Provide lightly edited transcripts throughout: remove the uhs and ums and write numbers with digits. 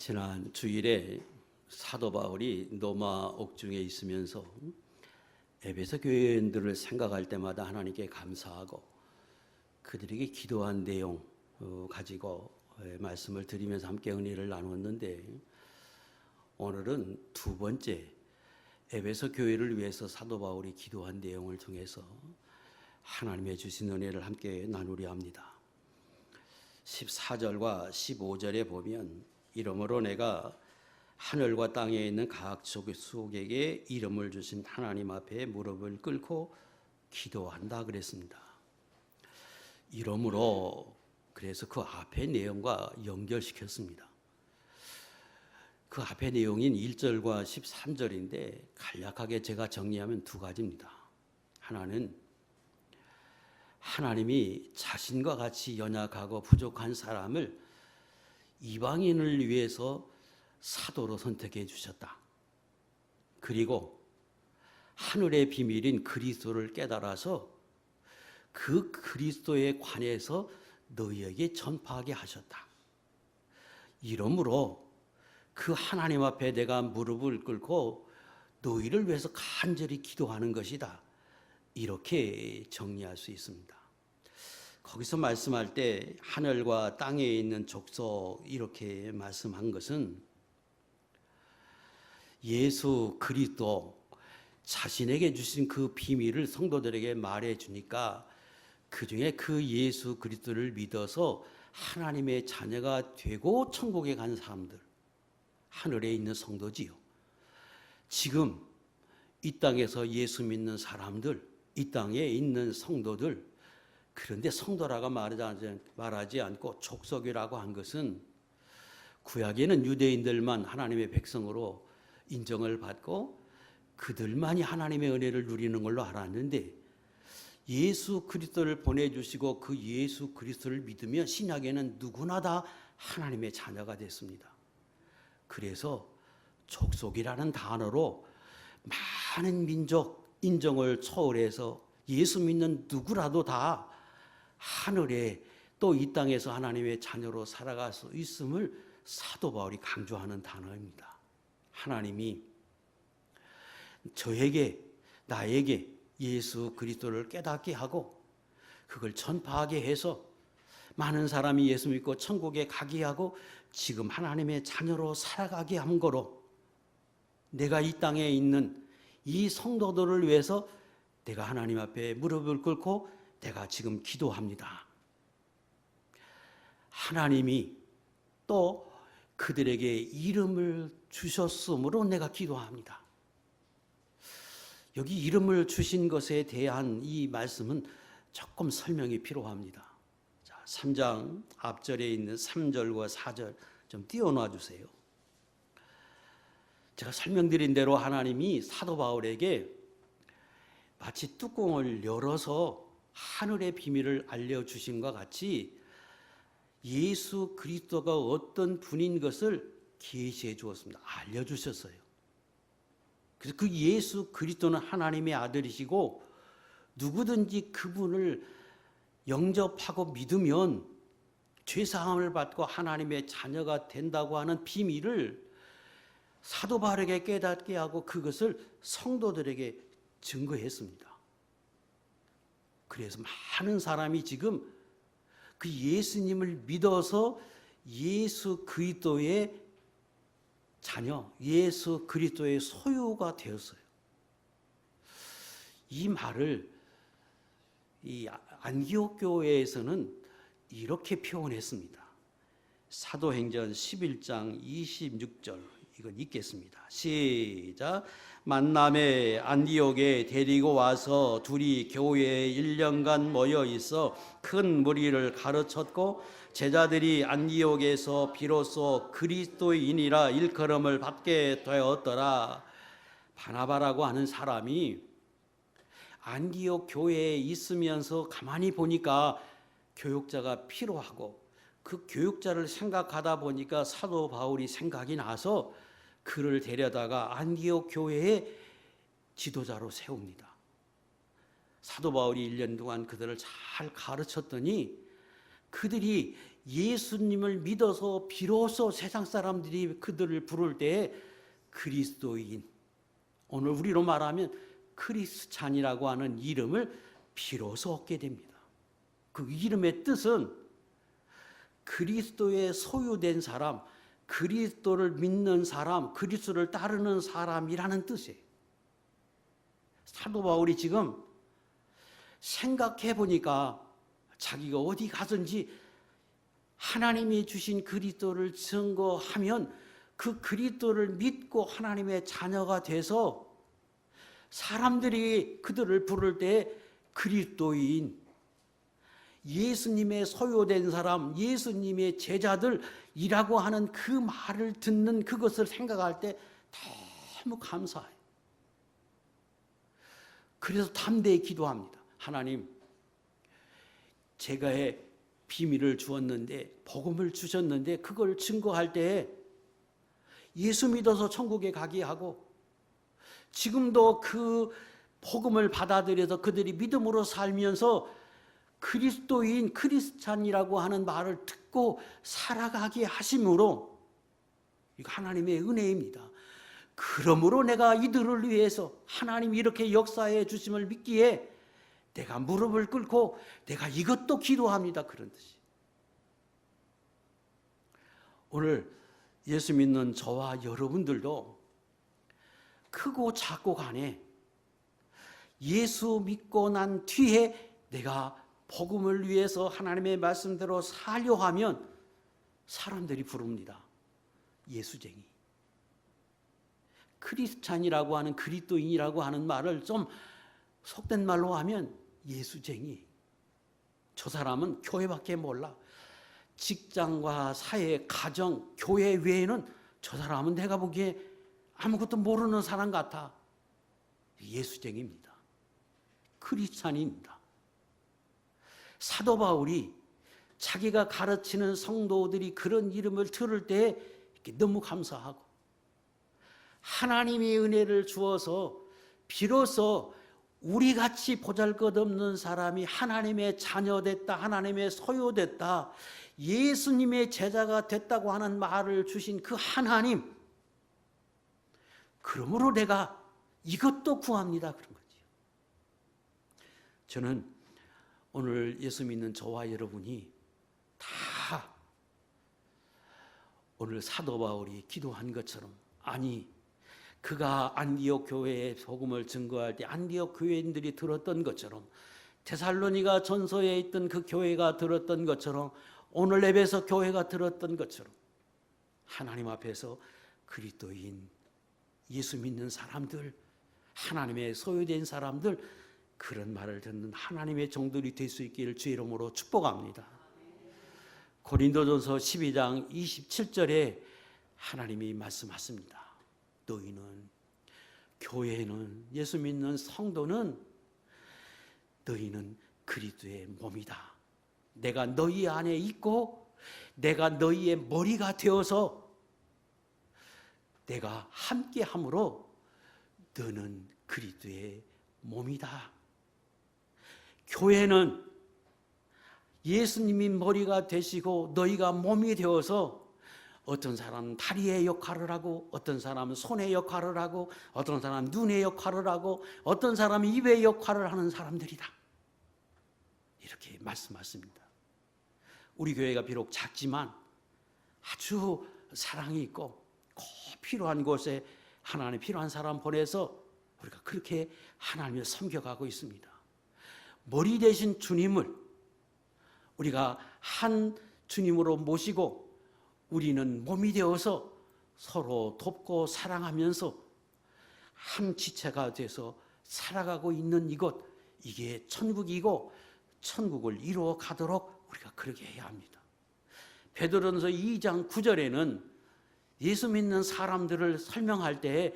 지난 주일에 사도 바울이 로마 옥중에 있으면서 에베소 교회인들을 생각할 때마다 하나님께 감사하고 그들에게 기도한 내용 가지고 말씀을 드리면서 함께 은혜를 나눴는데, 오늘은 두 번째 에베소 교회를 위해서 사도 바울이 기도한 내용을 통해서 하나님의 주신 은혜를 함께 나누려 합니다. 14절과 15절에 보면, 이러므로 내가 하늘과 땅에 있는 각 족속에게 이름을 주신 하나님 앞에 무릎을 꿇고 기도한다 그랬습니다. 이러므로, 그래서 그 앞의 내용과 연결시켰습니다. 그 앞의 내용인 1절과 13절인데 간략하게 제가 정리하면 두 가지입니다. 하나는 하나님이 자신과 같이 연약하고 부족한 사람을 이방인을 위해서 사도로 선택해 주셨다. 그리고 하늘의 비밀인 그리스도를 깨달아서 그 그리스도에 관해서 너희에게 전파하게 하셨다. 이러므로 그 하나님 앞에 내가 무릎을 꿇고 너희를 위해서 간절히 기도하는 것이다. 이렇게 정리할 수 있습니다. 거기서 말씀할 때 하늘과 땅에 있는 족속 이렇게 말씀한 것은 예수 그리스도 자신에게 주신 그 비밀을 성도들에게 말해 주니까 그 중에 그 예수 그리스도를 믿어서 하나님의 자녀가 되고 천국에 간 사람들, 하늘에 있는 성도지요. 지금 이 땅에서 예수 믿는 사람들, 이 땅에 있는 성도들, 그런데 성도라고 말하지 않고 족속이라고 한 것은 구약에는 유대인들만 하나님의 백성으로 인정을 받고 그들만이 하나님의 은혜를 누리는 걸로 알았는데, 예수 그리스도를 보내주시고 그 예수 그리스도를 믿으면 신약에는 누구나 다 하나님의 자녀가 됐습니다. 그래서 족속이라는 단어로 많은 민족 인정을 초월해서 예수 믿는 누구라도 다 하늘에 또 이 땅에서 하나님의 자녀로 살아갈 수 있음을 사도 바울이 강조하는 단어입니다. 하나님이 저에게, 나에게 예수 그리스도를 깨닫게 하고 그걸 전파하게 해서 많은 사람이 예수 믿고 천국에 가게 하고 지금 하나님의 자녀로 살아가게 한 거로, 내가 이 땅에 있는 이 성도들을 위해서 내가 하나님 앞에 무릎을 꿇고 내가 지금 기도합니다. 하나님이 또 그들에게 이름을 주셨으므로 내가 기도합니다. 여기 이름을 주신 것에 대한 이 말씀은 조금 설명이 필요합니다. 자, 3장 앞절에 있는 3절과 4절 좀 띄워놔 주세요. 제가 설명드린 대로 하나님이 사도 바울에게 마치 뚜껑을 열어서 하늘의 비밀을 알려주신 것 같이 예수 그리스도가 어떤 분인 것을 계시해 주었습니다. 알려주셨어요. 그래서 그 예수 그리스도는 하나님의 아들이시고 누구든지 그분을 영접하고 믿으면 죄사함을 받고 하나님의 자녀가 된다고 하는 비밀을 사도 바울에게 깨닫게 하고 그것을 성도들에게 증거했습니다. 그래서 많은 사람이 지금 그 예수님을 믿어서 예수 그리스도의 자녀, 예수 그리스도의 소유가 되었어요. 이 말을 이 안디옥 교회에서는 이렇게 표현했습니다. 사도행전 11장 26절 이건 읽겠습니다. 시작. 만남에 안디옥에 데리고 와서 둘이 교회에 1년간 모여 있어 큰 무리를 가르쳤고, 제자들이 안디옥에서 비로소 그리스도인이라 일컬음을 받게 되었더라. 바나바라고 하는 사람이 안디옥 교회에 있으면서 가만히 보니까 교육자가 필요하고, 그 교육자를 생각하다 보니까 사도 바울이 생각이 나서 그를 데려다가 안디옥 교회의 지도자로 세웁니다. 사도 바울이 1년 동안 그들을 잘 가르쳤더니 그들이 예수님을 믿어서 비로소 세상 사람들이 그들을 부를 때 그리스도인, 오늘 우리로 말하면 크리스찬이라고 하는 이름을 비로소 얻게 됩니다. 그 이름의 뜻은 그리스도에 소유된 사람, 그리스도를 믿는 사람, 그리스도를 따르는 사람이라는 뜻이에요. 사도 바울이 지금 생각해 보니까 자기가 어디 가든지 하나님이 주신 그리스도를 증거하면 그 그리스도를 믿고 하나님의 자녀가 돼서 사람들이 그들을 부를 때 그리스도인, 예수님의 소유된 사람, 예수님의 제자들이라고 하는 그 말을 듣는 그것을 생각할 때 너무 감사해요. 그래서 담대히 기도합니다. 하나님, 제가 비밀을 주었는데, 복음을 주셨는데 그걸 증거할 때 예수 믿어서 천국에 가게 하고, 지금도 그 복음을 받아들여서 그들이 믿음으로 살면서 그리스도인, 크리스찬이라고 하는 말을 듣고 살아가게 하심으로, 이거 하나님의 은혜입니다. 그러므로 내가 이들을 위해서 하나님이 이렇게 역사해 주심을 믿기에 내가 무릎을 꿇고 내가 이것도 기도합니다. 그런 뜻이. 오늘 예수 믿는 저와 여러분들도 크고 작고 간에 예수 믿고 난 뒤에 내가 복음을 위해서 하나님의 말씀대로 살려 하면 사람들이 부릅니다. 예수쟁이. 크리스찬이라고 하는, 그리스도인이라고 하는 말을 좀 속된 말로 하면 예수쟁이. 저 사람은 교회밖에 몰라. 직장과 사회, 가정, 교회 외에는 저 사람은 내가 보기에 아무것도 모르는 사람 같아. 예수쟁이입니다. 크리스찬입니다. 사도 바울이 자기가 가르치는 성도들이 그런 이름을 들을 때 너무 감사하고, 하나님이 은혜를 주어서 비로소 우리같이 보잘것없는 사람이 하나님의 자녀됐다, 하나님의 소유됐다, 예수님의 제자가 됐다고 하는 말을 주신 그 하나님, 그러므로 내가 이것도 구합니다. 그런 거죠. 저는 오늘 예수 믿는 저와 여러분이 다 오늘 사도 바울이 기도한 것처럼, 아니 그가 안디옥 교회에 복음을 증거할 때 안디옥 교회인들이 들었던 것처럼, 데살로니가 전서에 있던 그 교회가 들었던 것처럼, 오늘 에베소 교회가 들었던 것처럼 하나님 앞에서 그리스도인, 예수 믿는 사람들, 하나님의 소유된 사람들, 그런 말을 듣는 하나님의 종들이 될 수 있기를 주의 이름으로 축복합니다. 고린도전서 12장 27절에 하나님이 말씀하십니다. 너희는, 교회는, 예수 믿는 성도는 너희는 그리스도의 몸이다. 내가 너희 안에 있고 내가 너희의 머리가 되어서 내가 함께함으로 너는 그리스도의 몸이다. 교회는 예수님이 머리가 되시고 너희가 몸이 되어서 어떤 사람은 다리의 역할을 하고, 어떤 사람은 손의 역할을 하고, 어떤 사람은 눈의 역할을 하고, 어떤 사람은 입의 역할을 하는 사람들이다. 이렇게 말씀하십니다. 우리 교회가 비록 작지만 아주 사랑이 있고 꼭 필요한 곳에 하나님 필요한 사람 보내서 우리가 그렇게 하나님을 섬겨가고 있습니다. 머리 대신 주님을 우리가 한 주님으로 모시고 우리는 몸이 되어서 서로 돕고 사랑하면서 한 지체가 돼서 살아가고 있는 이곳, 이게 천국이고 천국을 이루어 가도록 우리가 그렇게 해야 합니다. 베드로전서 2장 9절에는 예수 믿는 사람들을 설명할 때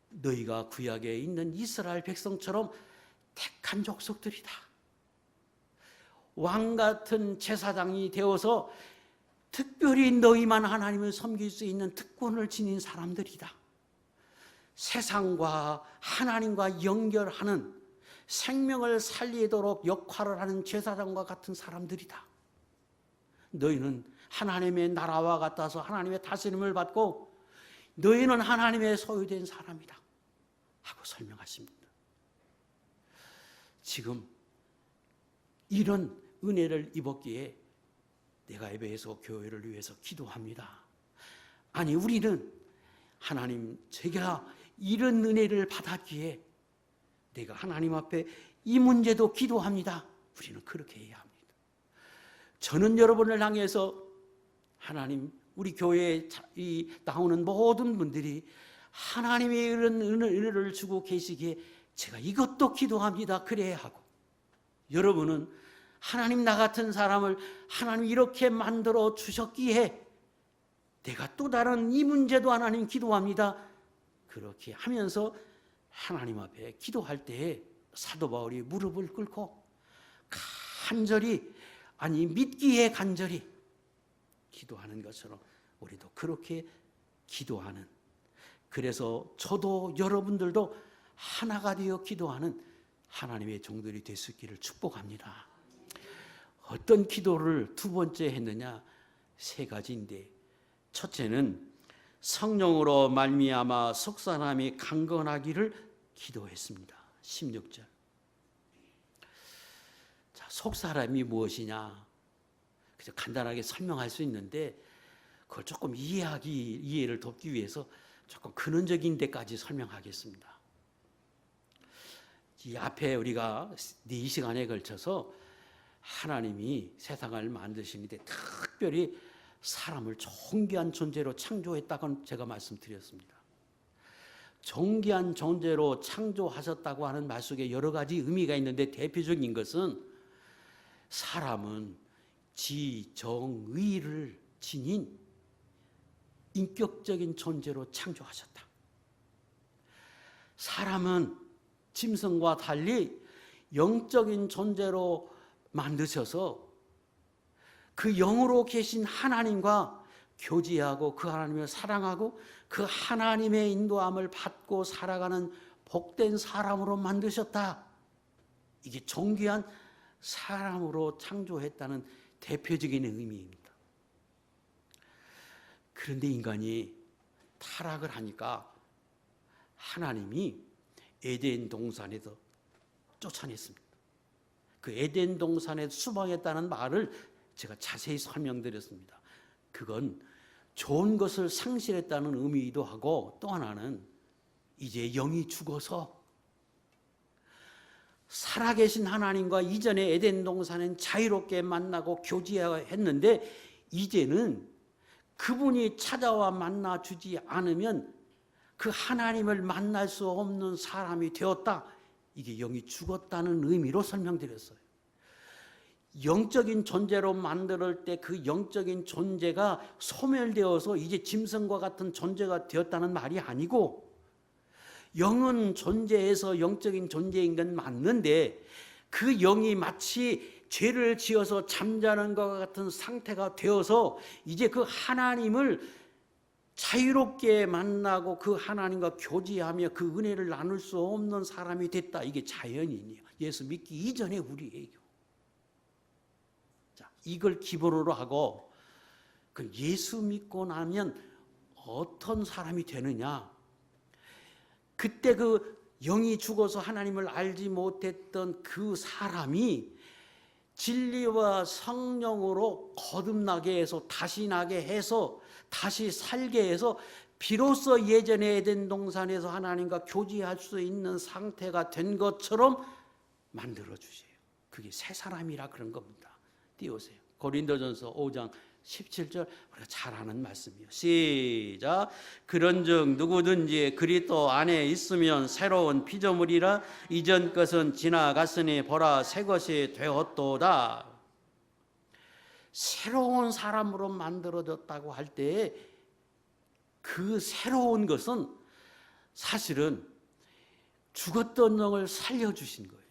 너희가 구약에 있는 이스라엘 백성처럼 택한 족속들이다. 왕 같은 제사장이 되어서 특별히 너희만 하나님을 섬길 수 있는 특권을 지닌 사람들이다. 세상과 하나님과 연결하는, 생명을 살리도록 역할을 하는 제사장과 같은 사람들이다. 너희는 하나님의 나라와 같아서 하나님의 다스림을 받고 너희는 하나님의 소유된 사람이다 하고 설명하십니다. 지금 이런 은혜를 입었기에 내가 에베소 교회를 위해서 기도합니다. 아니, 우리는 하나님, 제가 이런 은혜를 받았기에 내가 하나님 앞에 이 문제도 기도합니다. 우리는 그렇게 해야 합니다. 저는 여러분을 향해서 하나님, 우리 교회에 나오는 모든 분들이 하나님의 이런 은혜를 주고 계시기에 제가 이것도 기도합니다. 그래야 하고, 여러분은 하나님, 나 같은 사람을 하나님 이렇게 만들어 주셨기에 내가 또 다른 이 문제도 하나님 기도합니다. 그렇게 하면서 하나님 앞에 기도할 때에 사도 바울이 무릎을 꿇고 간절히, 아니 믿기에 간절히 기도하는 것처럼 우리도 그렇게 기도하는, 그래서 저도 여러분들도 하나가 되어 기도하는 하나님의 종들이 될 수 있기를 축복합니다. 어떤 기도를 두 번째 했느냐? 세 가지인데, 첫째는 성령으로 말미암아 속사람이 강건하기를 기도했습니다. 16절. 자, 속사람이 무엇이냐? 그저 간단하게 설명할 수 있는데 그걸 조금 이해를 돕기 위해서 조금 근원적인 데까지 설명하겠습니다. 이 앞에 우리가 이 시간에 걸쳐서 하나님이 세상을 만드시는데 특별히 사람을 존귀한 존재로 창조했다고 제가 말씀드렸습니다. 존귀한 존재로 창조하셨다고 하는 말 속에 여러 가지 의미가 있는데, 대표적인 것은 사람은 지정의를 지닌 인격적인 존재로 창조하셨다. 사람은 짐승과 달리 영적인 존재로 만드셔서 그 영으로 계신 하나님과 교제하고 그 하나님을 사랑하고 그 하나님의 인도함을 받고 살아가는 복된 사람으로 만드셨다. 이게 존귀한 사람으로 창조했다는 대표적인 의미입니다. 그런데 인간이 타락을 하니까 하나님이 에덴 동산에서 쫓아냈습니다. 그 에덴 동산에 수방했다는 말을 제가 자세히 설명드렸습니다. 그건 좋은 것을 상실했다는 의미이기도 하고, 또 하나는 이제 영이 죽어서 살아계신 하나님과 이전에 에덴 동산은 자유롭게 만나고 교제했는데 이제는 그분이 찾아와 만나주지 않으면 그 하나님을 만날 수 없는 사람이 되었다. 이게 영이 죽었다는 의미로 설명드렸어요. 영적인 존재로 만들 때 그 영적인 존재가 소멸되어서 이제 짐승과 같은 존재가 되었다는 말이 아니고, 영은 존재에서 영적인 존재인 건 맞는데 그 영이 마치 죄를 지어서 잠자는 것과 같은 상태가 되어서 이제 그 하나님을 자유롭게 만나고 그 하나님과 교제하며 그 은혜를 나눌 수 없는 사람이 됐다. 이게 자연인이에요. 예수 믿기 이전에 우리예요. 자, 이걸 기본으로 하고 그 예수 믿고 나면 어떤 사람이 되느냐? 그때 그 영이 죽어서 하나님을 알지 못했던 그 사람이 진리와 성령으로 거듭나게 해서 다시 나게 해서 다시 살게 해서 비로소 예전에 에덴 동산에서 하나님과 교제할 수 있는 상태가 된 것처럼 만들어 주세요. 그게 새 사람이라 그런 겁니다. 띄우세요. 고린도전서 5장 17절, 우리가 잘 아는 말씀이에요. 시작. 그런즉 누구든지 그리스도 안에 있으면 새로운 피조물이라, 이전 것은 지나갔으니 보라 새 것이 되었도다. 새로운 사람으로 만들어졌다고 할 때 그 새로운 것은 사실은 죽었던 영을 살려주신 거예요.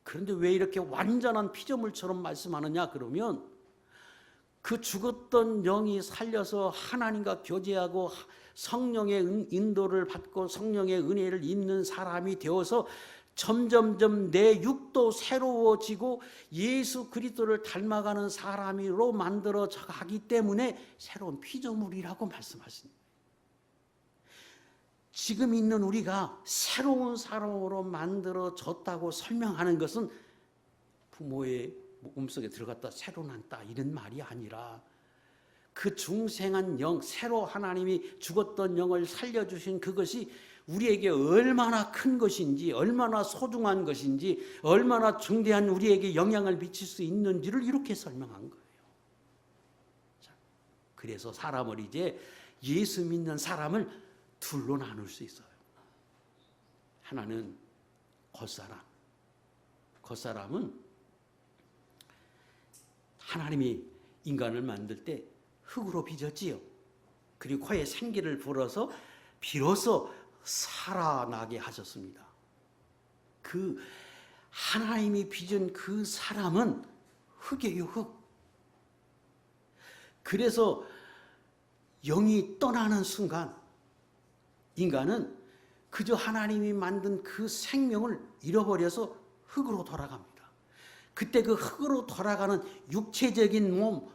그런데 왜 이렇게 완전한 피조물처럼 말씀하느냐 그러면, 그 죽었던 영이 살려서 하나님과 교제하고 성령의 인도를 받고 성령의 은혜를 입는 사람이 되어서 점점점 내 육도 새로워지고 예수 그리스도를 닮아가는 사람으로 만들어져 가기 때문에 새로운 피조물이라고 말씀하십니다. 지금 있는 우리가 새로운 사람으로 만들어졌다고 설명하는 것은 부모의 몸속에 들어갔다 새로 났다 이런 말이 아니라 그 중생한 영, 새로 하나님이 죽었던 영을 살려주신 그것이 우리에게 얼마나 큰 것인지, 얼마나 소중한 것인지, 얼마나 중대한 우리에게 영향을 미칠 수 있는지를 이렇게 설명한 거예요. 자, 그래서 사람을 이제 예수 믿는 사람을 둘로 나눌 수 있어요. 하나는 겉사람. 겉사람은 하나님이 인간을 만들 때 흙으로 빚었지요. 그리고 코에 생기를 불어서 비로소 살아나게 하셨습니다. 그 하나님이 빚은 그 사람은 흙이에요, 흙. 그래서 영이 떠나는 순간 인간은 그저 하나님이 만든 그 생명을 잃어버려서 흙으로 돌아갑니다. 그때 그 흙으로 돌아가는 육체적인 몸,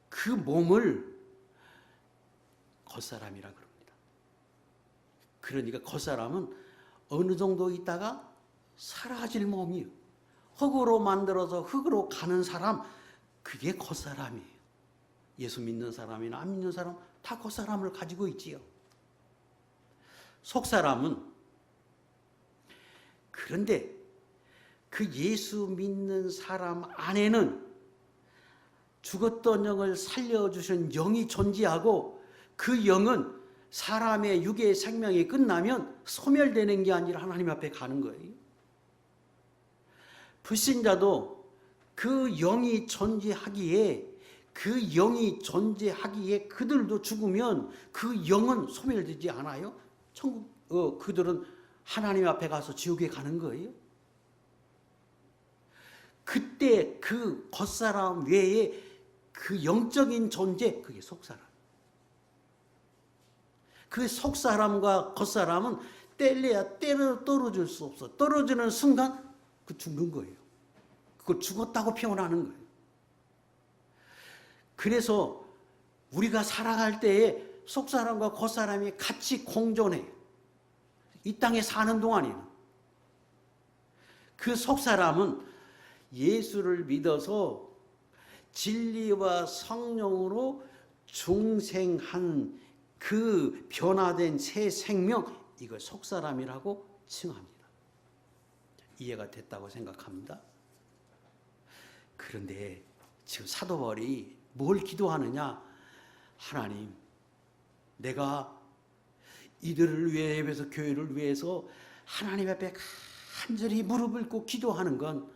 그 몸을 겉사람이라 그럽니다. 그러니까 겉사람은 어느 정도 있다가 사라질 몸이에요. 흙으로 만들어서 흙으로 가는 사람, 그게 겉사람이에요. 예수 믿는 사람이나 안 믿는 사람 다 겉사람을 가지고 있지요. 속사람은 그런데 그 예수 믿는 사람 안에는 죽었던 영을 살려주신 영이 존재하고 그 영은 사람의 육의 생명이 끝나면 소멸되는 게 아니라 하나님 앞에 가는 거예요. 불신자도 그 영이 존재하기에 그들도 죽으면 그 영은 소멸되지 않아요. 그들은 하나님 앞에 가서 지옥에 가는 거예요. 그때 그 겉사람 외에 그 영적인 존재, 그게 속사람. 그 속사람과 겉사람은 뗄래야 떨어질 수 없어. 떨어지는 순간 그 죽는 거예요. 그걸 죽었다고 표현하는 거예요. 그래서 우리가 살아갈 때에 속사람과 겉사람이 같이 공존해요. 이 땅에 사는 동안에는. 그 속사람은 예수를 믿어서 진리와 성령으로 중생한 그 변화된 새 생명, 이걸 속사람이라고 칭합니다. 이해가 됐다고 생각합니다. 그런데 지금 사도 바울이 뭘 기도하느냐? 하나님, 내가 이들을 위해서 교회를 위해서 하나님 앞에 간절히 무릎을 꿇고 기도하는 건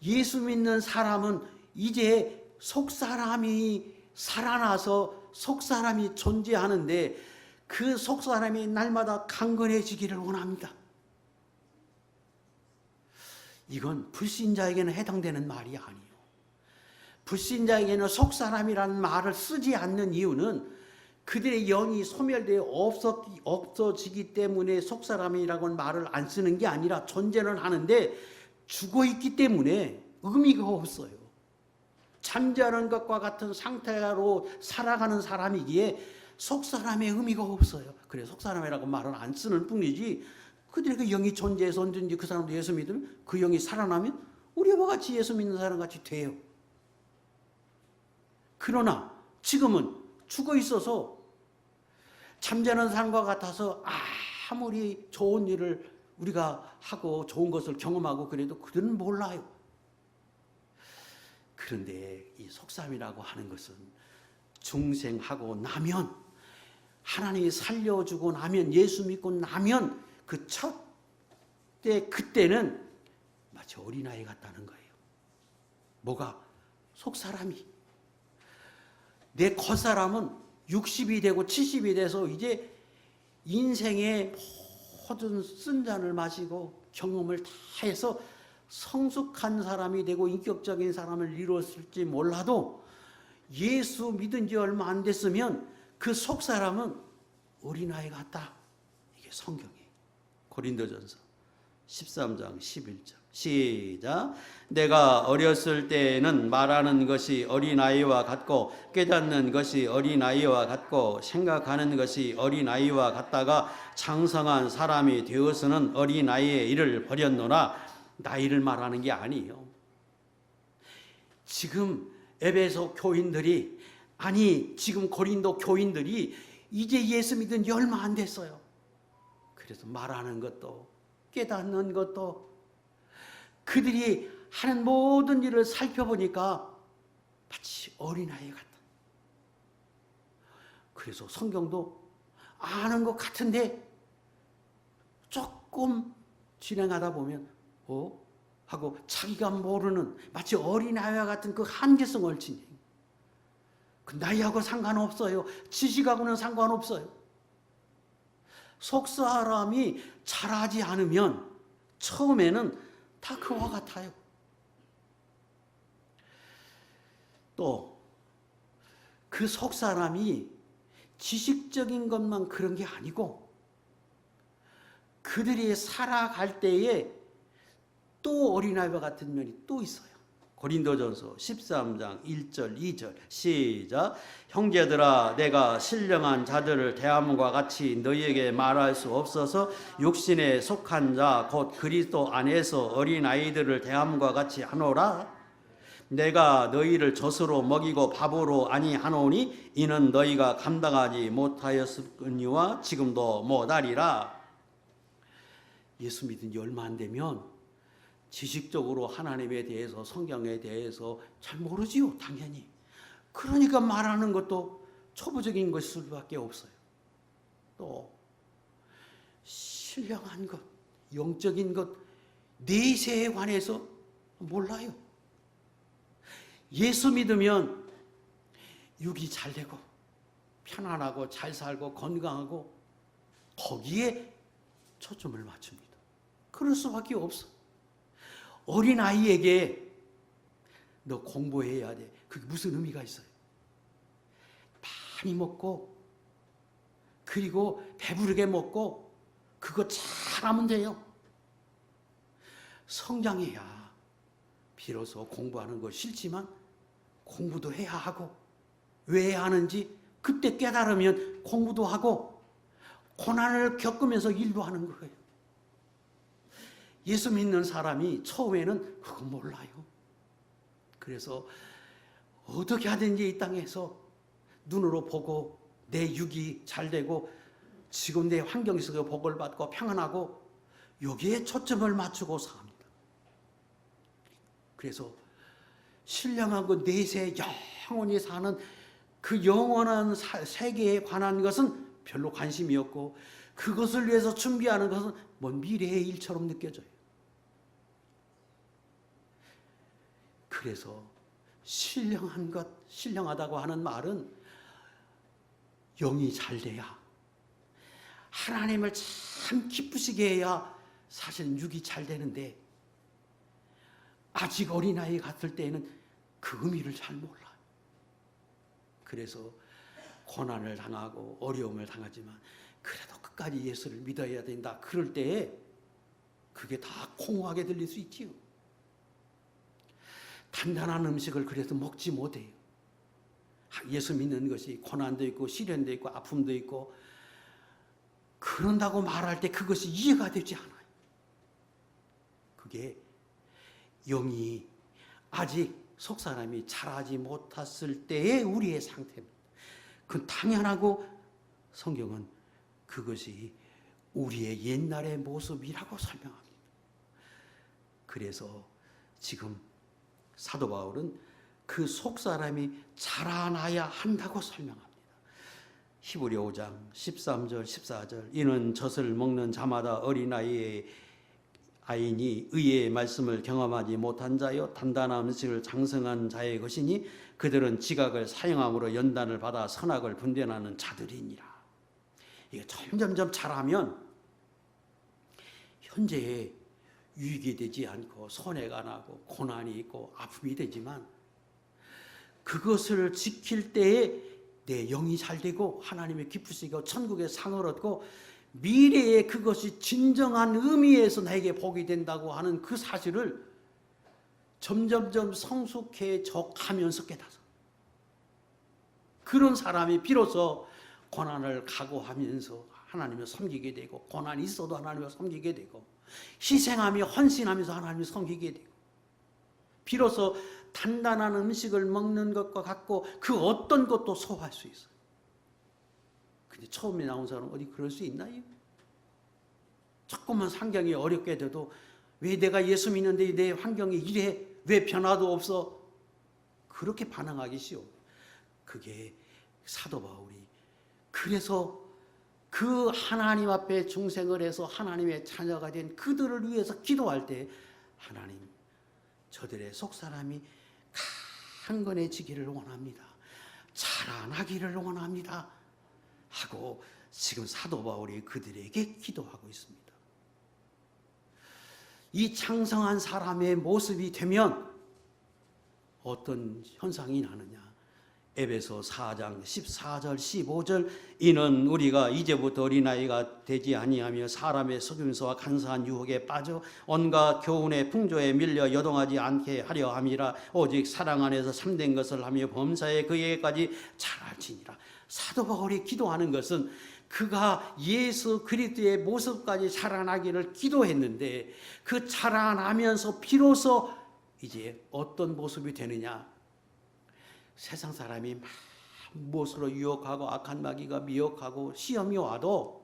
예수 믿는 사람은 이제 속사람이 살아나서 속사람이 존재하는데 그 속사람이 날마다 강건해지기를 원합니다. 이건 불신자에게는 해당되는 말이 아니에요. 불신자에게는 속사람이라는 말을 쓰지 않는 이유는 그들의 영이 소멸되어 없어지기 때문에 속사람이라고는 말을 안 쓰는 게 아니라 존재는 하는데 죽어있기 때문에 의미가 없어요. 잠자는 것과 같은 상태로 살아가는 사람이기에 속사람의 의미가 없어요. 그래서 속사람이라고 말을 안 쓰는 뿐이지 그들의 그 영이 존재해서 언제든지 그 사람도 예수 믿으면 그 영이 살아나면 우리와 같이 예수 믿는 사람 같이 돼요. 그러나 지금은 죽어 있어서 잠자는 사람과 같아서 아무리 좋은 일을 우리가 하고 좋은 것을 경험하고 그래도 그들은 몰라요. 그런데 이 속삼이라고 하는 것은 중생하고 나면 하나님이 살려주고 나면 예수 믿고 나면 그 첫 때 그때는 마치 어린아이 같다는 거예요. 뭐가? 속사람이. 내 겉사람은 60이 되고 70이 돼서 이제 인생의 모든 쓴 잔을 마시고 경험을 다 해서 성숙한 사람이 되고 인격적인 사람을 이루었을지 몰라도 예수 믿은 지 얼마 안 됐으면 그 속사람은 어린아이 같다. 이게 성경이에요. 고린도전서 13장 11절 시작. 내가 어렸을 때에는 말하는 것이 어린아이와 같고 깨닫는 것이 어린아이와 같고 생각하는 것이 어린아이와 같다가 장성한 사람이 되어서는 어린아이의 일을 버렸노라. 나이를 말하는 게 아니에요. 지금 에베소 교인들이, 아니 지금 고린도 교인들이 이제 예수 믿은 지 얼마 안 됐어요. 그래서 말하는 것도 깨닫는 것도 그들이 하는 모든 일을 살펴보니까 마치 어린아이 같다. 그래서 성경도 아는 것 같은데 조금 진행하다 보면 하고 자기가 모르는 마치 어린아이와 같은 그 한계성을 지니. 그 나이하고 상관없어요. 지식하고는 상관없어요. 속 사람이 잘하지 않으면 처음에는 다 그와 같아요. 또 그 속 사람이 지식적인 것만 그런 게 아니고 그들이 살아갈 때에 또 어린아이와 같은 면이 또 있어요. 고린도전서 13장 1절 2절 시작. 형제들아 내가 신령한 자들을 대함과 같이 너희에게 말할 수 없어서 육신에 속한 자 곧 그리스도 안에서 어린아이들을 대함과 같이 하노라. 내가 너희를 젖으로 먹이고 밥으로 아니하노니 이는 너희가 감당하지 못하였으니와 지금도 못하리라. 예수 믿은 지 얼마 안 되면 지식적으로 하나님에 대해서 성경에 대해서 잘 모르지요. 당연히. 그러니까 말하는 것도 초보적인 것일 수밖에 없어요. 또 신령한 것, 영적인 것, 내세에 관해서 몰라요. 예수 믿으면 육이 잘 되고 편안하고 잘 살고 건강하고 거기에 초점을 맞춥니다. 그럴 수밖에 없어. 어린아이에게 너 공부해야 돼. 그게 무슨 의미가 있어요? 많이 먹고 그리고 배부르게 먹고 그거 잘하면 돼요. 성장해야 비로소 공부하는 거 싫지만 공부도 해야 하고 왜 하는지 그때 깨달으면 공부도 하고 고난을 겪으면서 일도 하는 거예요. 예수 믿는 사람이 처음에는 그거 몰라요. 그래서 어떻게 하든지 이 땅에서 눈으로 보고 내 육이 잘 되고 지금 내 환경 속에 복을 받고 평안하고 여기에 초점을 맞추고 삽니다. 그래서 신령하고 내세 영원히 사는 그 영원한 세계에 관한 것은 별로 관심이 없고 그것을 위해서 준비하는 것은 먼 미래의 일처럼 느껴져요. 그래서 신령한 것, 신령하다고 하는 말은 영이 잘 돼야 하나님을 참 기쁘시게 해야 사실은 육이 잘 되는데 아직 어린아이 같을 때에는 그 의미를 잘 몰라요. 그래서 고난을 당하고 어려움을 당하지만 그래도 끝까지 예수를 믿어야 된다. 그럴 때에 그게 다 공허하게 들릴 수 있지요. 단단한 음식을 그래서 먹지 못해요. 예수 믿는 것이 고난도 있고 시련도 있고 아픔도 있고 그런다고 말할 때 그것이 이해가 되지 않아요. 그게 영이 아직 속사람이 자라지 못했을 때의 우리의 상태입니다. 그건 당연하고 성경은 그것이 우리의 옛날의 모습이라고 설명합니다. 그래서 지금 사도 바울은 그 속사람이 자라나야 한다고 설명합니다. 히브리 5장 13절 14절 이는 젖을 먹는 자마다 어린아이의 아이니 의의 말씀을 경험하지 못한 자요 단단한 음식을 장성한 자의 것이니 그들은 지각을 사용함으로 연단을 받아 선악을 분별하는 자들이니라. 이게 점점점 자라면 현재에 유익이 되지 않고 손해가 나고 고난이 있고 아픔이 되지만 그것을 지킬 때에 내 영이 잘 되고 하나님의 기쁘시고 천국의 상을 얻고 미래에 그것이 진정한 의미에서 나에게 복이 된다고 하는 그 사실을 점점점 성숙해져 가면서 깨닫아. 그런 사람이 비로소 고난을 각오하면서 하나님을 섬기게 되고, 고난이 있어도 하나님을 섬기게 되고, 희생하며 헌신하면서 하나님을 섬기게 되고, 비로소 단단한 음식을 먹는 것과 같고 그 어떤 것도 소화할 수 있어요. 근데 처음에 나온 사람은 어디 그럴 수 있나요? 조금만 환경이 어렵게 돼도 왜 내가 예수 믿는데 내 환경이 이래? 왜 변화도 없어? 그렇게 반응하기 쉬워. 그게 사도 바울이 그래서 그 하나님 앞에 중생을 해서 하나님의 자녀가 된 그들을 위해서 기도할 때 하나님, 저들의 속사람이 강건해지기를 원합니다. 자라나기를 원합니다. 하고 지금 사도 바울이 그들에게 기도하고 있습니다. 이 창성한 사람의 모습이 되면 어떤 현상이 나느냐? 에베소 4장 14절 15절 이는 우리가 이제부터 어린아이가 되지 아니하며 사람의 속임수와 간사한 유혹에 빠져 온갖 교훈의 풍조에 밀려 여동하지 않게 하려 함이라. 오직 사랑 안에서 참된 것을 하며 범사에 그에게까지 자랄지니라. 사도 바울이 기도하는 것은 그가 예수 그리스도의 모습까지 자라나기를 기도했는데 그 자라나면서 비로소 이제 어떤 모습이 되느냐? 세상 사람이 막 무엇으로 유혹하고 악한 마귀가 미혹하고 시험이 와도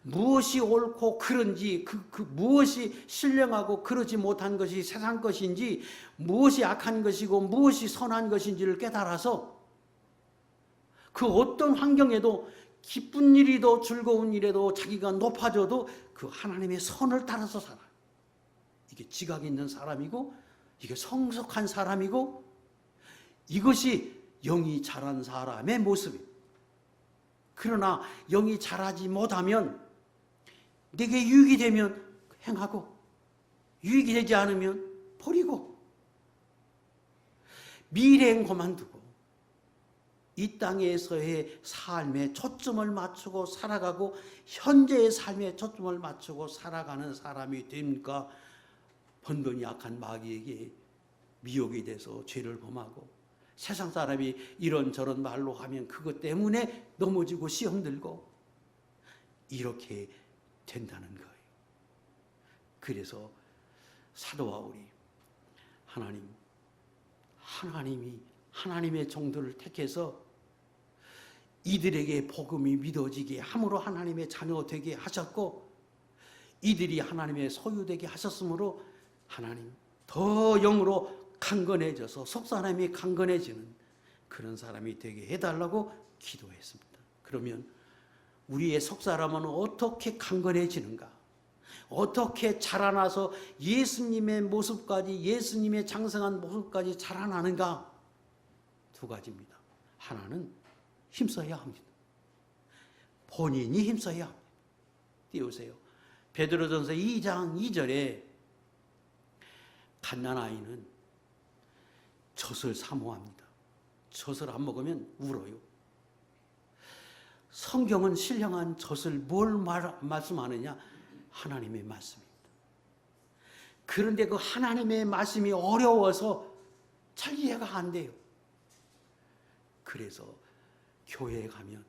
무엇이 옳고 그른지 그 무엇이 신령하고 그러지 못한 것이 세상 것인지 무엇이 악한 것이고 무엇이 선한 것인지를 깨달아서 그 어떤 환경에도 기쁜 일이도 즐거운 일에도 자기가 높아져도 그 하나님의 선을 따라서 살아요. 이게 지각 있는 사람이고 이게 성숙한 사람이고 이것이 영이 자란 사람의 모습이에요. 그러나 영이 자라지 못하면 내게 유익이 되면 행하고 유익이 되지 않으면 버리고 미래엔 그만두고 이 땅에서의 삶에 초점을 맞추고 살아가고 현재의 삶에 초점을 맞추고 살아가는 사람이 됩니까? 번번이 악한 마귀에게 미혹이 돼서 죄를 범하고 세상 사람이 이런저런 말로 하면 그것 때문에 넘어지고 시험 들고 이렇게 된다는 거예요. 그래서 사도 바울이 하나님이 하나님의 종들을 택해서 이들에게 복음이 믿어지게 함으로 하나님의 자녀 되게 하셨고 이들이 하나님의 소유되게 하셨으므로 하나님 더 영으로 강건해져서 속사람이 강건해지는 그런 사람이 되게 해달라고 기도했습니다. 그러면 우리의 속사람은 어떻게 강건해지는가? 어떻게 자라나서 예수님의 모습까지 예수님의 장성한 모습까지 자라나는가? 두 가지입니다. 하나는 힘써야 합니다. 본인이 힘써야 합니다. 띄우세요. 베드로전서 2장 2절에 갓난아이는 젖을 사모합니다. 젖을 안 먹으면 울어요. 성경은 신령한 젖을 뭘 말씀하느냐? 하나님의 말씀입니다. 그런데 그 하나님의 말씀이 어려워서 잘 이해가 안 돼요. 그래서 교회에 가면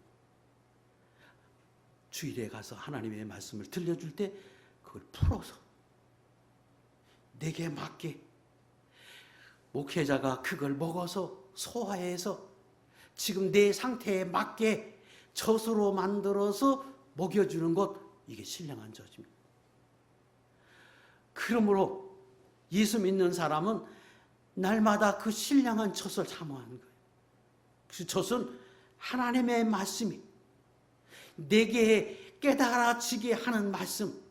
주일에 가서 하나님의 말씀을 들려줄 때 그걸 풀어서 내게 맞게 목회자가 그걸 먹어서 소화해서 지금 내 상태에 맞게 젖으로 만들어서 먹여주는 것, 이게 신령한 젖입니다. 그러므로 예수 믿는 사람은 날마다 그 신령한 젖을 사모하는 거예요. 그 젖은 하나님의 말씀이 내게 깨달아지게 하는 말씀.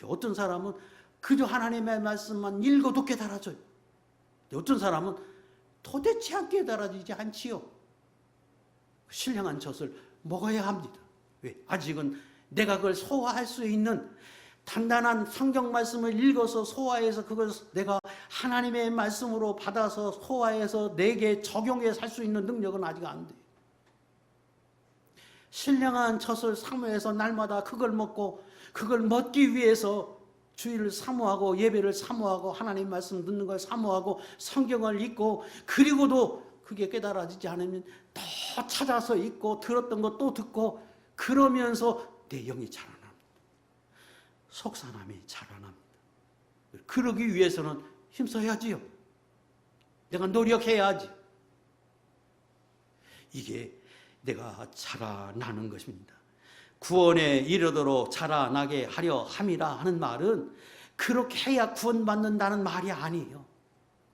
어떤 사람은 그저 하나님의 말씀만 읽어도 깨달아져요. 어떤 사람은 도대체 안 깨달아지지 않지요. 신령한 젖을 먹어야 합니다. 왜? 아직은 내가 그걸 소화할 수 있는 단단한 성경 말씀을 읽어서 소화해서 그걸 내가 하나님의 말씀으로 받아서 소화해서 내게 적용해 살 수 있는 능력은 아직 안 돼요. 신령한 젖을 사모해서 날마다 그걸 먹고 그걸 먹기 위해서 주일을 사모하고 예배를 사모하고 하나님 말씀 듣는 걸 사모하고 성경을 읽고, 그리고도 그게 깨달아지지 않으면 더 찾아서 읽고 들었던 거 또 듣고, 그러면서 내 영이 자라납니다. 속사람이 자라납니다. 그러기 위해서는 힘써야지요. 내가 노력해야지. 이게 내가 자라나는 것입니다. 구원에 이르도록 자라나게 하려 함이라 하는 말은 그렇게 해야 구원받는다는 말이 아니에요.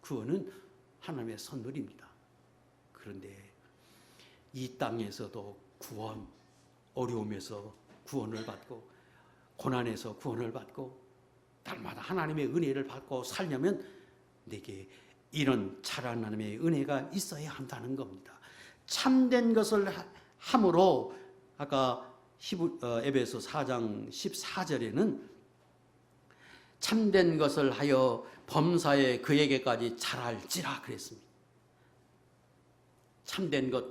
구원은 하나님의 선물입니다. 그런데 이 땅에서도 구원, 어려움에서 구원을 받고 고난에서 구원을 받고 날마다 하나님의 은혜를 받고 살려면 내게 이런 자라남의 은혜가 있어야 한다는 겁니다. 참된 것을 함으로, 아까 에베소 4장 14절에는 참된 것을 하여 범사에 그에게까지 자랄지라 그랬습니다. 참된 것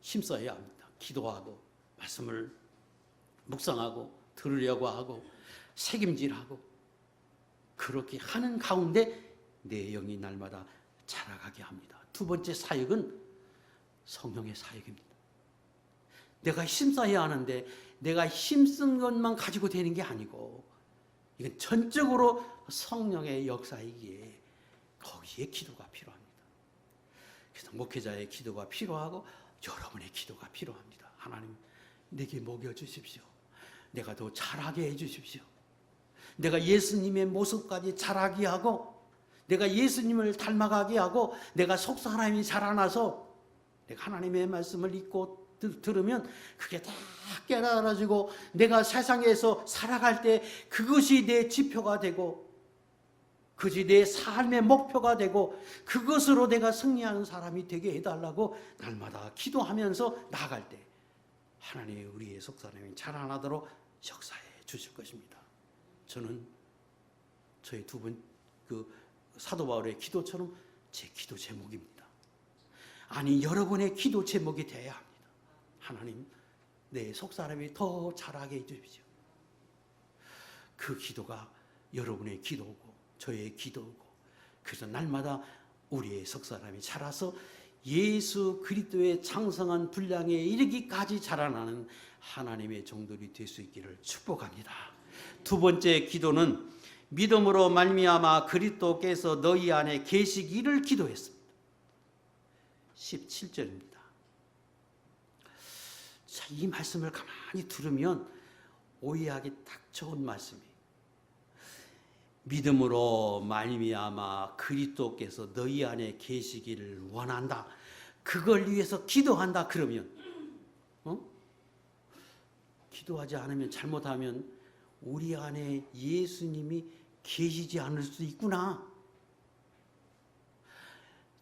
힘써야 합니다. 기도하고 말씀을 묵상하고 들으려고 하고 책임질하고, 그렇게 하는 가운데 내 영이 날마다 자라가게 합니다. 두 번째 사역은 성령의 사역입니다. 내가 힘써야 하는데 내가 힘쓴 것만 가지고 되는 게 아니고, 이건 전적으로 성령의 역사이기에 거기에 기도가 필요합니다. 그래서 목회자의 기도가 필요하고 여러분의 기도가 필요합니다. 하나님, 내게 먹여주십시오. 내가 더 잘하게 해주십시오. 내가 예수님의 모습까지 자라게 하고, 내가 예수님을 닮아가게 하고, 내가 속사 하나님이 자라나서 내가 하나님의 말씀을 읽고 들으면 그게 다 깨달아지고, 내가 세상에서 살아갈 때 그것이 내 지표가 되고, 그것이 내 삶의 목표가 되고, 그것으로 내가 승리하는 사람이 되게 해달라고 날마다 기도하면서 나아갈 때 하나님이 우리의 속사람이 자라나도록 역사해 주실 것입니다. 저는 저희 두 분 사도 바울의 기도처럼 제 기도 제목입니다. 아니, 여러분의 기도 제목이 되어야 합니다. 하나님, 내 속사람이 더 자라게 해주십시오. 그 기도가 여러분의 기도고 저의 기도고, 그래서 날마다 우리의 속사람이 자라서 예수 그리스도의 장성한 분량에 이르기까지 자라나는 하나님의 종들이 될 수 있기를 축복합니다. 두 번째 기도는 믿음으로 말미암아 그리스도께서 너희 안에 계시기를 기도했습니다. 17절입니다. 자, 이 말씀을 가만히 들으면 오해하기 딱 좋은 말씀이에요. 믿음으로 말미암아 그리스도께서 너희 안에 계시기를 원한다. 그걸 위해서 기도한다. 그러면 기도하지 않으면, 잘못하면 우리 안에 예수님이 계시지 않을 수도 있구나.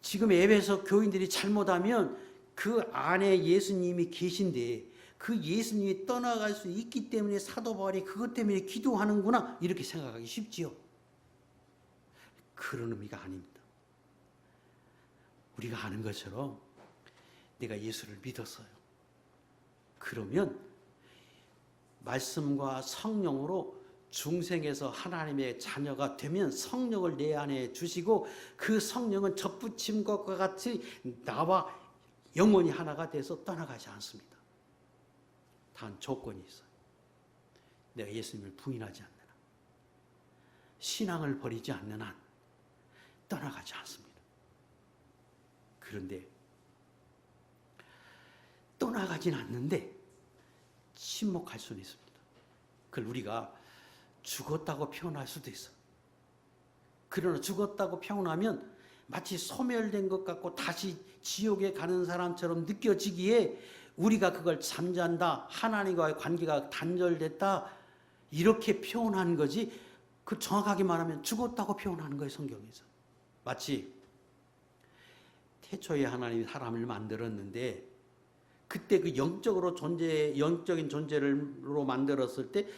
지금 에베소 교인들이 잘못하면 그 안에 예수님이 계신데 그 예수님이 떠나갈 수 있기 때문에 사도 바울이 그것 때문에 기도하는구나, 이렇게 생각하기 쉽지요. 그런 의미가 아닙니다. 우리가 아는 것처럼 내가 예수를 믿었어요. 그러면 말씀과 성령으로 중생에서 하나님의 자녀가 되면 성령을 내 안에 주시고, 그 성령은 접붙임 것과 같이 나와 영혼이 하나가 돼서 떠나가지 않습니다. 단 조건이 있어요. 내가 예수님을 부인하지 않는 한, 신앙을 버리지 않는 한 떠나가지 않습니다. 그런데 떠나가진 않는데 침묵할 수는 있습니다. 그걸 우리가 죽었다고 표현할 수도 있어요. 그러나 죽었다고 표현하면 마치 소멸된 것 같고 다시 지옥에 가는 사람처럼 느껴지기에 우리가 그걸 잠잔다, 하나님과의 관계가 단절됐다, 이렇게 표현하는 거지, 그 정확하게 말하면 죽었다고 표현하는 거예요, 성경에서. 마치 태초에 하나님이 사람을 만들었는데 그때 그 영적인 존재로 만들었을 때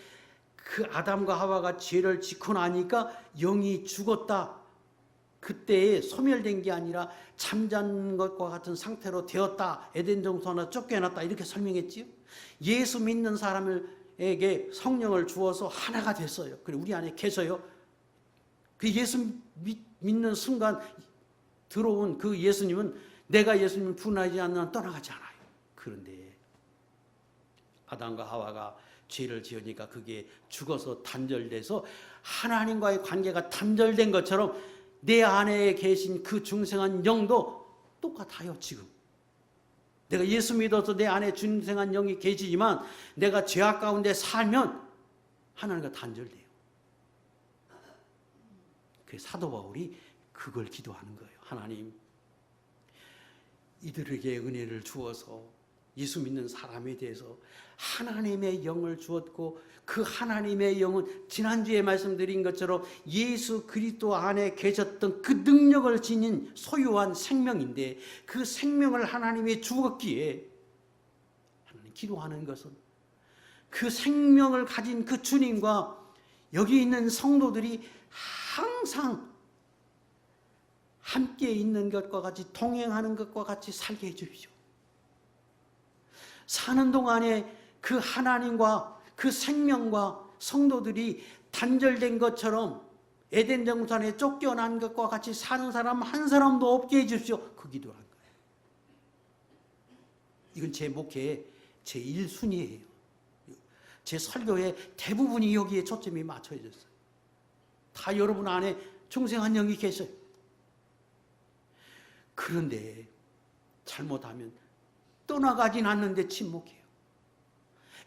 그 아담과 하와가 죄를 짓고 나니까 영이 죽었다. 그때에 소멸된 게 아니라 잠잔 것과 같은 상태로 되었다. 에덴 동산에서 쫓겨났다. 이렇게 설명했지요. 예수 믿는 사람에게 성령을 주어서 하나가 됐어요. 그리고 우리 안에 계셔요. 그 예수 믿는 순간 들어온 그 예수님은 내가 예수님을 분하지 않는 한 떠나가지 않아요. 그런데 아담과 하와가 죄를 지으니까 그게 죽어서 단절돼서 하나님과의 관계가 단절된 것처럼 내 안에 계신 그 중생한 영도 똑같아요. 지금 내가 예수 믿어서 내 안에 중생한 영이 계시지만 내가 죄악 가운데 살면 하나님과 단절돼요. 그래서 사도 바울이 그걸 기도하는 거예요. 하나님, 이들에게 은혜를 주어서 예수 믿는 사람에 대해서 하나님의 영을 주었고 그 하나님의 영은 지난주에 말씀드린 것처럼 예수 그리스도 안에 계셨던 그 능력을 지닌 소유한 생명인데 그 생명을 하나님이 주었기에 하나님 기도하는 것은 그 생명을 가진 그 주님과 여기 있는 성도들이 항상 함께 있는 것과 같이 동행하는 것과 같이 살게 해주십시오. 사는 동안에 그 하나님과 그 생명과 성도들이 단절된 것처럼 에덴 동산에 쫓겨난 것과 같이 사는 사람 한 사람도 없게 해주십시오. 그 기도를 한 거예요. 이건 제 목회의 제 1순위예요. 제 설교의 대부분이 여기에 초점이 맞춰졌어요. 다 여러분 안에 중생한 영이 계셔요. 그런데 잘못하면 떠나가진 않는데 침묵해요.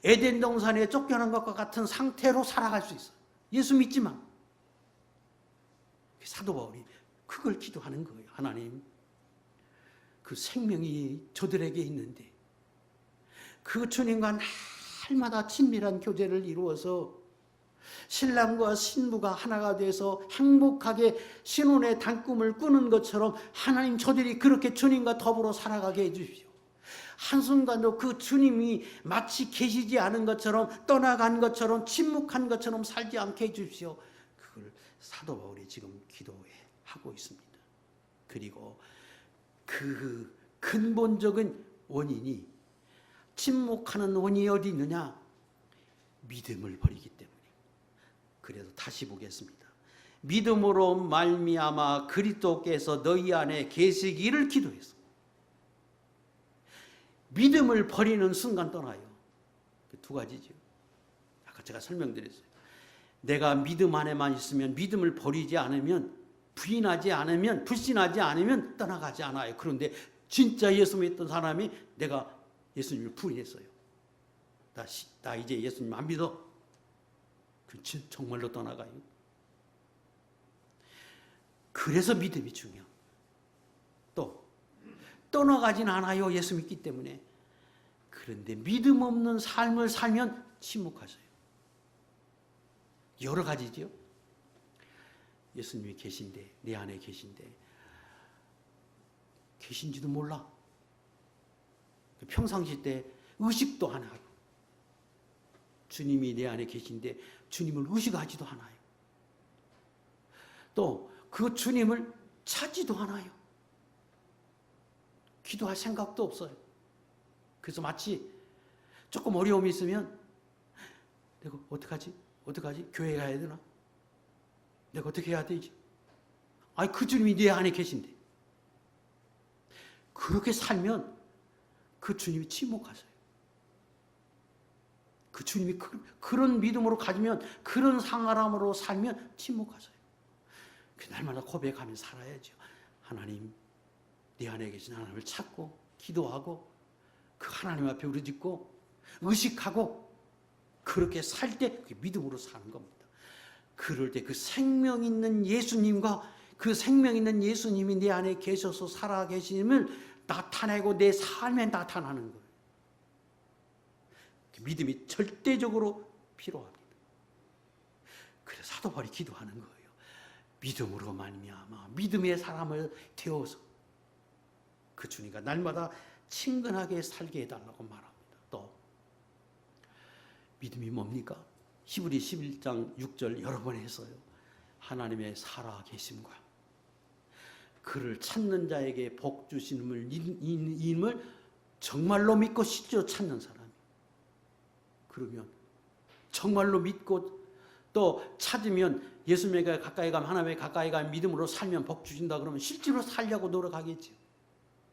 에덴 동산에 쫓겨난 것과 같은 상태로 살아갈 수 있어요. 예수 믿지만. 사도 바울이 그걸 기도하는 거예요. 하나님, 그 생명이 저들에게 있는데 그 주님과 날마다 친밀한 교제를 이루어서 신랑과 신부가 하나가 돼서 행복하게 신혼의 단꿈을 꾸는 것처럼 하나님 저들이 그렇게 주님과 더불어 살아가게 해주십시오. 한순간도 그 주님이 마치 계시지 않은 것처럼 떠나간 것처럼 침묵한 것처럼 살지 않게 해주십시오. 그걸 사도 바울이 지금 기도하고 있습니다. 그리고 그 근본적인 원인이 침묵하는 원인이 어디 있느냐? 믿음을 버리기 때문에. 그래서 다시 보겠습니다. 믿음으로 말미암아 그리스도께서 너희 안에 계시기를 기도했어. 믿음을 버리는 순간 떠나요. 두 가지죠. 아까 제가 설명드렸어요. 내가 믿음 안에만 있으면 믿음을 버리지 않으면 부인하지 않으면 불신하지 않으면 떠나가지 않아요. 그런데 진짜 예수 믿던 사람이 내가 예수님을 부인했어요. 나 이제 예수님 안 믿어. 정말로 떠나가요. 그래서 믿음이 중요해요. 또 떠나가진 않아요. 예수 믿기 때문에. 그런데 믿음 없는 삶을 살면 침묵하셔요. 여러 가지죠. 예수님이 계신데, 내 안에 계신데 계신지도 몰라. 평상시 때 의식도 안 하고 주님이 내 안에 계신데 주님을 의식하지도 않아요. 또 그 주님을 찾지도 않아요. 기도할 생각도 없어요. 그래서 마치 조금 어려움이 있으면 내가 어떡하지? 교회 가야 되나? 내가 어떻게 해야 되지? 아니 그 주님이 내 안에 계신데. 그렇게 살면 그 주님이 침묵하세요. 그 주님이 그런 믿음으로 가지면 그런 상하람으로 살면 침묵하세요. 날마다 고백하며 살아야죠. 하나님, 내 안에 계신 하나님을 찾고 기도하고 그 하나님 앞에 부르짖고 의식하고 그렇게 살 때 그게 믿음으로 사는 겁니다. 그럴 때 그 생명 있는 예수님과 그 생명 있는 예수님이 내 안에 계셔서 살아계심을 나타내고 내 삶에 나타나는 거예요. 믿음이 절대적으로 필요합니다. 그래서 사도 바울이 기도하는 거예요. 믿음으로 말미암아 믿음의 사람을 되어서 그 주님과 날마다 친근하게 살게 해달라고 말합니다. 또 믿음이 뭡니까? 히브리 11장 6절 여러 번 했어요. 하나님의 살아계심과 그를 찾는 자에게 복 주시는 임을 정말로 믿고 실제로 찾는 사람이. 그러면 정말로 믿고 또 찾으면 예수님에게 가까이 가면 하나님에 가까이 가면 믿음으로 살면 복 주신다 그러면 실제로 살려고 노력하겠지요.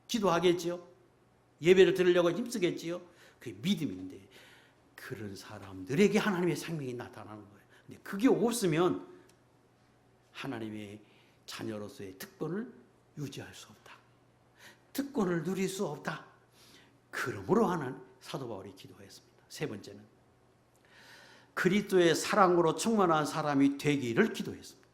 기도하겠지요. 예배를 드리려고 힘쓰겠지요. 그게 믿음인데 그런 사람들에게 하나님의 생명이 나타나는 거예요. 근데 그게 없으면 하나님의 자녀로서의 특권을 유지할 수 없다. 특권을 누릴 수 없다. 그러므로 하는 사도 바울이 기도했습니다. 세 번째는 그리스도의 사랑으로 충만한 사람이 되기를 기도했습니다.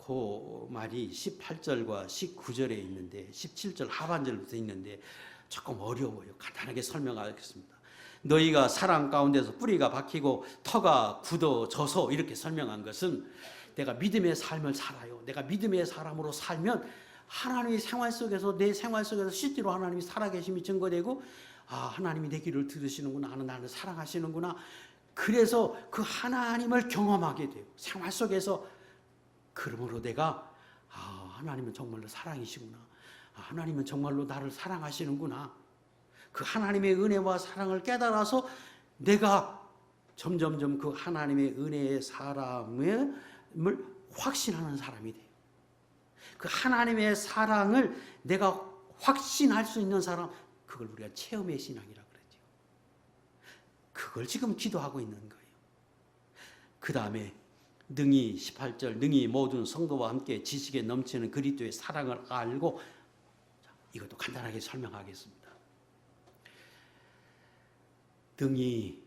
그 말이 18절과 19절에 있는데 17절 하반절부터 있는데 조금 어려워요. 간단하게 설명하겠습니다. 너희가 사랑 가운데서 뿌리가 박히고 터가 굳어져서 이렇게 설명한 것은 내가 믿음의 삶을 살아요. 내가 믿음의 사람으로 살면 하나님의 생활 속에서 내 생활 속에서 실제로 하나님이 살아계심이 증거되고 하나님이 내 길을 들으시는구나. 나를 사랑하시는구나. 그래서 그 하나님을 경험하게 돼요. 생활 속에서. 그러므로 내가 하나님은 정말로 사랑이시구나. 하나님은 정말로 나를 사랑하시는구나. 그 하나님의 은혜와 사랑을 깨달아서 내가 점점점 그 하나님의 은혜의 사람을 확신하는 사람이 돼요. 그 하나님의 사랑을 내가 확신할 수 있는 사람, 그걸 우리가 체험의 신앙이라고 그러죠. 그걸 지금 기도하고 있는 거예요. 그 다음에 능히 18절 능히 모든 성도와 함께 지식에 넘치는 그리스도의 사랑을 알고, 이것도 간단하게 설명하겠습니다. 능히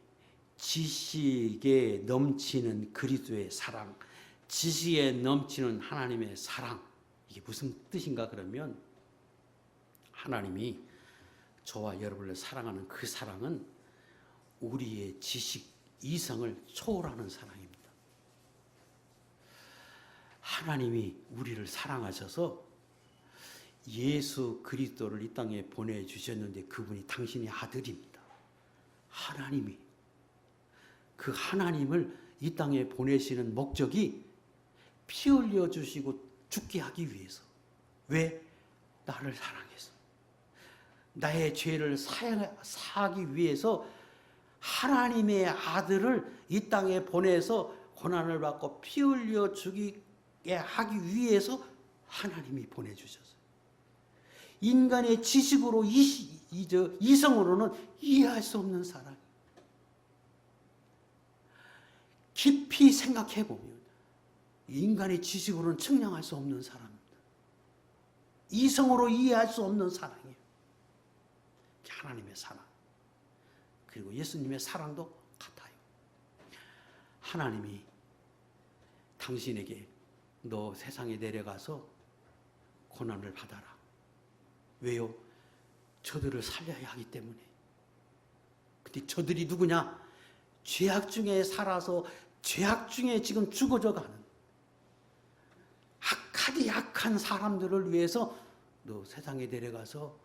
지식에 넘치는 그리스도의 사랑, 지식에 넘치는 하나님의 사랑, 이게 무슨 뜻인가 그러면 하나님이 저와 여러분을 사랑하는 그 사랑은 우리의 지식, 이성을 초월하는 사랑입니다. 하나님이 우리를 사랑하셔서 예수 그리스도를 이 땅에 보내주셨는데 그분이 당신의 아들입니다. 하나님이 그 하나님을 이 땅에 보내시는 목적이 피 흘려 주시고 죽게 하기 위해서. 왜? 나를 사랑해서. 나의 죄를 사하기 위해서 하나님의 아들을 이 땅에 보내서 고난을 받고 피 흘려 죽이게 하기 위해서 하나님이 보내주셨어요. 인간의 지식으로 이성으로는 이해할 수 없는 사랑. 깊이 생각해 보면 인간의 지식으로는 측량할 수 없는 사랑입니다. 이성으로 이해할 수 없는 사랑이에요. 하나님의 사랑. 그리고 예수님의 사랑도 같아요. 하나님이 당신에게 너 세상에 내려가서 고난을 받아라. 왜요? 저들을 살려야 하기 때문에. 근데 저들이 누구냐? 죄악 중에 살아서 죄악 중에 지금 죽어져 가는 악하디 약한 사람들을 위해서 너 세상에 내려가서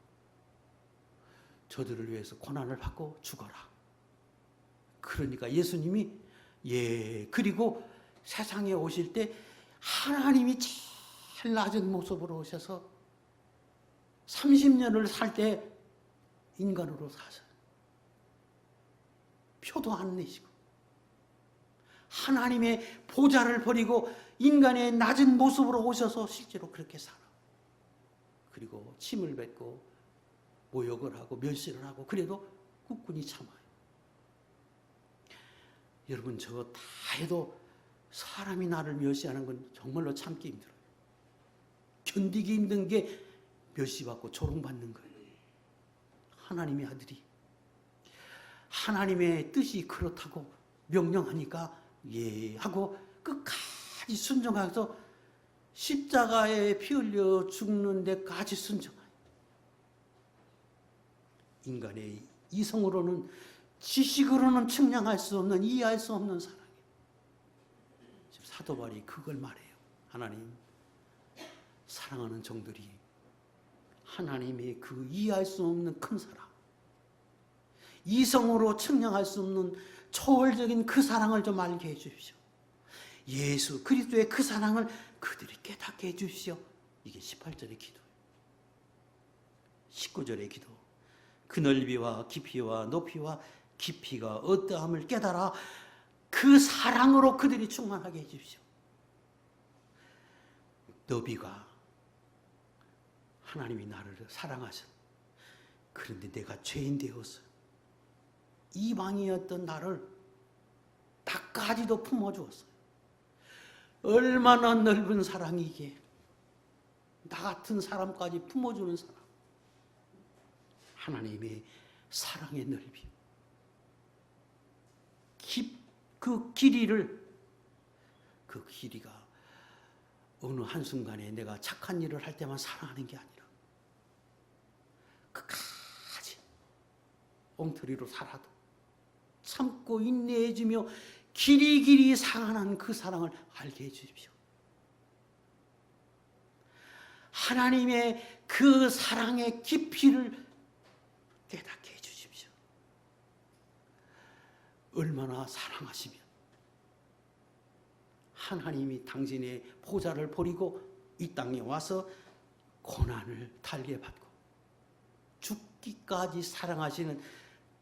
저들을 위해서 고난을 받고 죽어라. 그러니까 예수님이 그리고 세상에 오실 때 하나님이 제일 낮은 모습으로 오셔서 30년을 살 때 인간으로 사셔요. 표도 안 내시고 하나님의 보좌를 버리고 인간의 낮은 모습으로 오셔서 실제로 그렇게 살아. 그리고 침을 뱉고 모욕을 하고 멸시를 하고 그래도 굳건히 참아요. 여러분 저거 다 해도 사람이 나를 멸시하는 건 정말로 참기 힘들어요. 견디기 힘든 게 멸시받고 조롱받는 거예요. 하나님의 아들이 하나님의 뜻이 그렇다고 명령하니까 하고 끝까지 순종해서 십자가에 피 흘려 죽는 데까지 순종해요. 인간의 이성으로는 지식으로는 측량할 수 없는 이해할 수 없는 사랑이에요. 지금 사도 바울이 그걸 말해요. 하나님 사랑하는 종들이 하나님의 그 이해할 수 없는 큰 사랑, 이성으로 측량할 수 없는 초월적인 그 사랑을 좀 알게 해 주십시오. 예수 그리스도의 그 사랑을 그들이 깨닫게 해주십시오. 이게 18절의 기도예요. 19절의 기도. 그 넓이와 깊이와 높이와 깊이가 어떠함을 깨달아 그 사랑으로 그들이 충만하게 해주십시오. 너비가 하나님이 나를 사랑하셔. 그런데 내가 죄인 되었어. 이방이었던 나를 나까지도 품어주었어요. 얼마나 넓은 사랑이 이게. 나 같은 사람까지 품어주는 사랑. 하나님의 사랑의 넓이. 그 길이가 어느 한순간에 내가 착한 일을 할 때만 사랑하는 게 아니라 끝까지 엉터리로 살아도 참고 인내해주며 길이 상한한 그 사랑을 알게 해주십시오. 하나님의 그 사랑의 깊이를 깨닫게 해주십시오. 얼마나 사랑하시면 하나님이 당신의 보좌를 버리고 이 땅에 와서 고난을 달게 받고 죽기까지 사랑하시는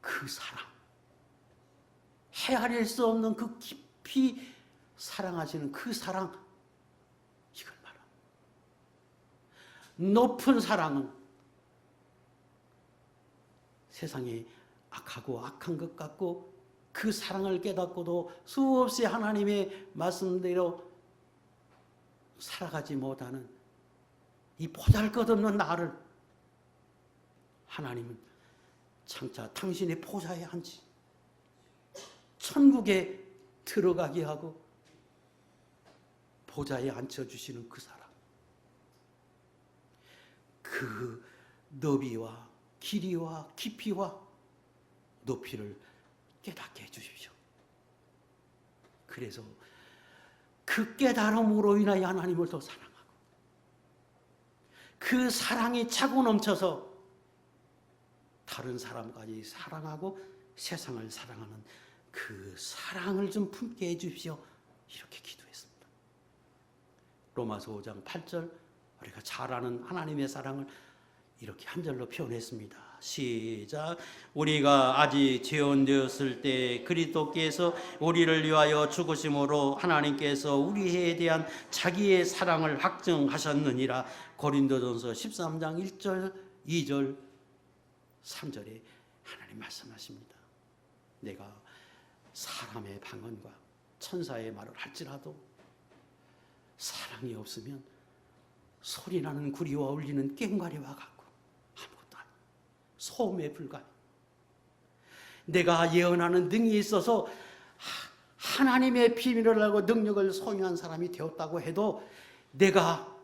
그 사랑, 헤아릴 수 없는 그 깊이 사랑하시는 그 사랑, 이걸 말합니다. 높은 사랑은 세상에 악하고 악한 것 같고 그 사랑을 깨닫고도 수없이 하나님의 말씀대로 살아가지 못하는 이 보잘것없는 나를 하나님은 장차 당신의 보좌에 앉히 천국에 들어가게 하고 보좌에 앉혀주시는 그 사랑, 그 너비와 길이와 깊이와 높이를 깨닫게 해주십시오. 그래서 그 깨달음으로 인하여 하나님을 더 사랑하고 그 사랑이 차고 넘쳐서 다른 사람까지 사랑하고 세상을 사랑하는 그 사랑을 좀 품게 해주십시오. 이렇게 기도했습니다. 로마서 5장 8절, 우리가 잘 아는 하나님의 사랑을 이렇게 한 절로 표현했습니다. 시작. 우리가 아직 죄인 되었을 때 그리스도께서 우리를 위하여 죽으심으로 하나님께서 우리에 대한 자기의 사랑을 확증하셨느니라. 고린도전서 13장 1절, 2절, 3절에 하나님 말씀하십니다. 내가 사람의 방언과 천사의 말을 할지라도 사랑이 없으면 소리나는 구리와 울리는 꽹과리와 같고 아무것도 아니에요. 소음에 불과해요. 내가 예언하는 능이 있어서 하나님의 비밀을 알고 능력을 소유한 사람이 되었다고 해도 내가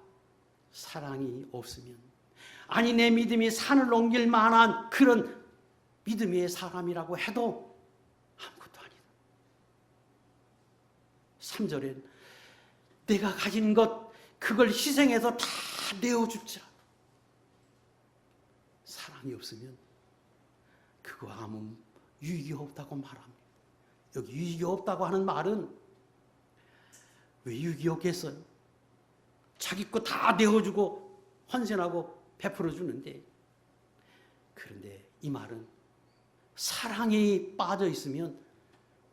사랑이 없으면, 아니 내 믿음이 산을 넘길 만한 그런 믿음의 사람이라고 해도 아무것도 아니다. 3절엔 내가 가진 것 그걸 희생해서 다 내어줄지라 사랑이 없으면 그거 아무 유익이 없다고 말합니다. 여기 유익이 없다고 하는 말은 왜 유익이 없겠어요? 자기 거 다 내어주고 헌신하고 베풀어 주는데, 그런데 이 말은 사랑이 빠져 있으면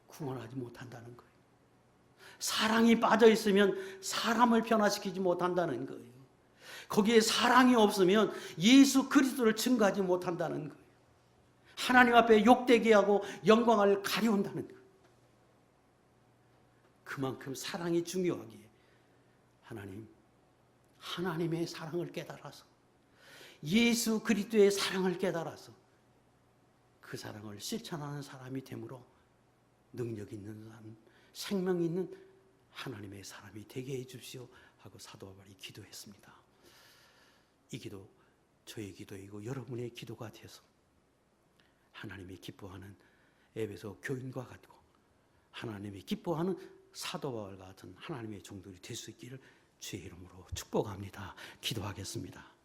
구원하지 못한다는 거예요. 사랑이 빠져 있으면 사람을 변화시키지 못한다는 거예요. 거기에 사랑이 없으면 예수 그리스도를 증거하지 못한다는 거예요. 하나님 앞에 욕되게 하고 영광을 가려운다는 거예요. 그만큼 사랑이 중요하기에 하나님의 사랑을 깨달아서, 예수 그리스도의 사랑을 깨달아서 그 사랑을 실천하는 사람이 되므로 능력 있는 사람, 생명 있는 하나님의 사람이 되게 해 주십시오 하고 사도 바울이 기도했습니다. 이 기도 저의 기도이고 여러분의 기도가 돼서 하나님이 기뻐하는 에베소 교인과 같고 하나님이 기뻐하는 사도 바울 같은 하나님의 종들이 될 수 있기를 주의 이름으로 축복합니다. 기도하겠습니다.